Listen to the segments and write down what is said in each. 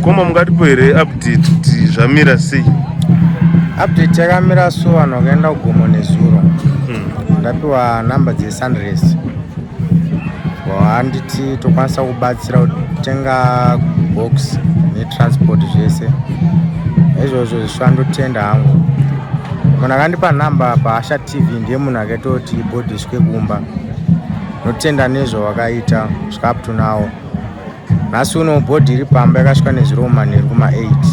mukoma mungatipo here update kuti zvamira sei? Update yakamira so vanhu vakaenda kugomo nezuro ndapiwa namba dzeSunrise handiti tokwanisa kubatsira kutenga box netransport zvese izvozvo zvisvandotenda hangu. Munhu akandipa namba paAsha TV ndiye munhu akaitoti bhodhi isvike kumba. Notenda nezvo wakaita kusvika up to now. Nhasi uno bhodhi iri pamba yakasvika nezviromani iri kuma8.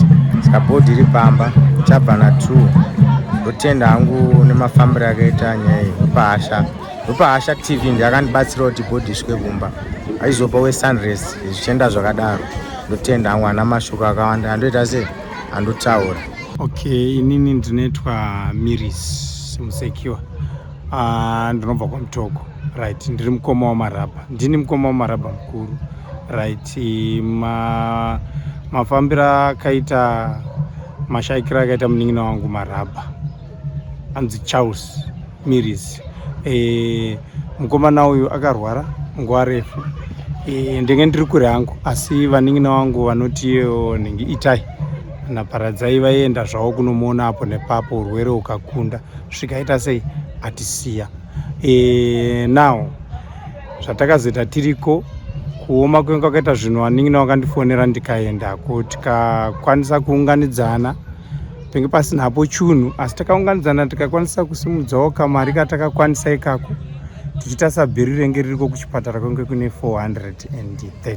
Saka bhodhi iri pamba chabva na2. Notenda hangu nemafambiro akaita nyaya paAsha TV ndiye akandibatsira kuti bhodhi isvike kumba. Aizopa weSunrise zvichienda zvakadaro. Notenda hangu ana mashoko akawanda handoita sei handotaura. Okay, inini ndinoitwa Miris Musekiwa. Ndinobva kwaMutoko. Right, ndiri mukoma waMarabha. Ndini mukoma waMarabha mukuru. Right, mafambira akaita mashaikira akaita munin'ina wangu Marabha. Anzi Charles Miris. Mukomana uyu akarwara nguva refu. Ndenge ndiri kure hangu asi vanin'ina wangu vanotiyo nhingi Itai naparadzai vaienda zvavo kunomuona apo nepapo urwere ukakunda zvikaita sei atisiya. Now zvatakazoita tiriko kuoma kwenga kwakaita zvinhu vanin'ina vakandifonera ndikaendako tikakwanisa kuunganidzana penge pasinapo chunhu asi takaunganidzana tikakwanisa kusimudzawo kamari katakakwanisa ikako tichita sabhiri renge ririko kuchipatara kwenge kune 430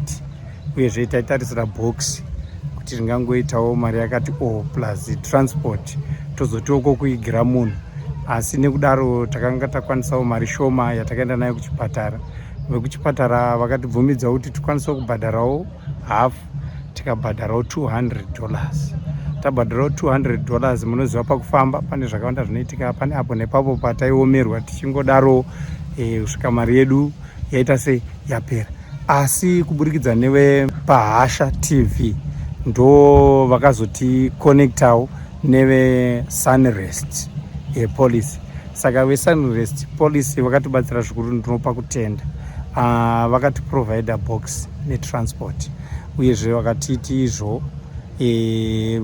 uyezve taitarisira box kuti ringangoitawo mari yakati plus transport tozotiwoko kuigira munhu asi nekudaro takanga takwanisawo mari shoma yatakaenda nayo kuchipatara. Vekuchipatara vakatibvumidza kuti tikwanise kubhadharawo hafu tikabhadharawo $200. Tabhadharawo $200 munoziva pakufamba pane zvakawanda zvinoitika pane apo nepapo pataiomerwa tichingodaro kusvika mari yedu yaita sei yapera. Asi kuburikidza newe paAsha TV ndo vakazoti connectawo neve Sunrest police. Saka veSunrest police vakatibatsira zvikuru ndinopa kutenda. Vakati provide box netransport uyezve vakatiti izvo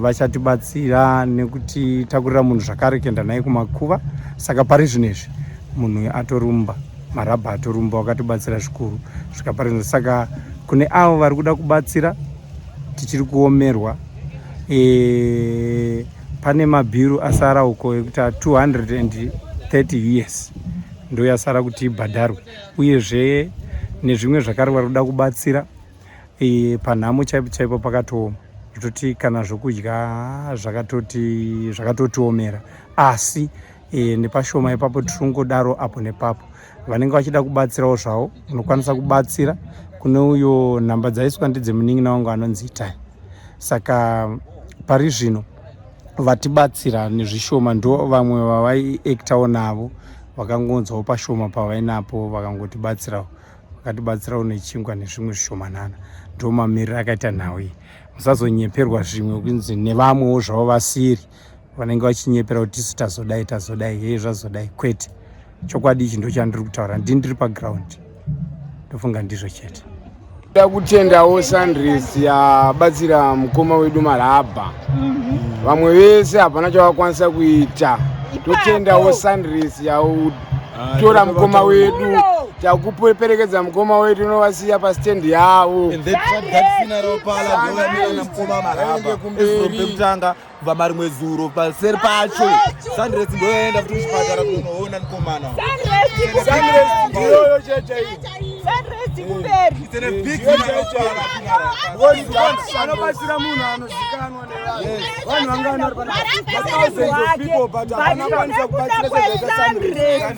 vachatibatsira nekuti takurira munhu zvakare kuenda naye kumakuva. Saka pari zvinezvi munhu atorumba Marabha atorumba vakatibatsira zvikuru svika pari zvino. Saka kune avo vari kuda kubatsira tichiri kuomerwa pane mabhiru asara uko ekuti 230 US ndo yasara kuti ibhadharwe uyezve nezvimwe zvakare vari kuda kubatsira panhamo chaipo chaipo pakatooma zvitoti kana zvokudya zvakatotiomera asi nepashoma ipapo tiringodaro apo nepapo. Vanenge vachida kubatsirawo zvavo unokwanisa kubatsira kune uyo nhamba dzaiswa ndedzemunin'ina wangu anonzi Itai. Saka pari zvino vatibatsira nezvishoma ndo vamwe vavaiektawo navo vakangonzawo pashoma pavainapo vakangotibatsirawo vakatibatsirawo nechingwa nezvimwe zvishomanana. Ndo mamiriro akaita nhau iyi. Musazonyeperwa zvimwe kunzi nevamwewo zvavo vasiri vanenge vachinyepera kuti tisu tazodai hei zvazodai kwete. Chokwadi ichi ndo chandiri kutaura ndiri paground ndofunga ndizvo chete. Toda kutendawo Sunrise yabatsira mukoma wedu Marabha. Vamwe vese hapana chavakwanisa kuita. Totendawo Sunrise yautora mukoma wedu takuperekedza mukoma wedu novasiya pastand yavo. Kutanga kubva mari mwezuro paseri pacho Sunrise ndoenda kuti kuchipatara kunoona mukomana. Sunrise ndiyoyo cheche iyi. Anobatsira munhu anozikanwa nevanhu vanga vari thousands of people but hapana kwanisa kubatsira Sunrise.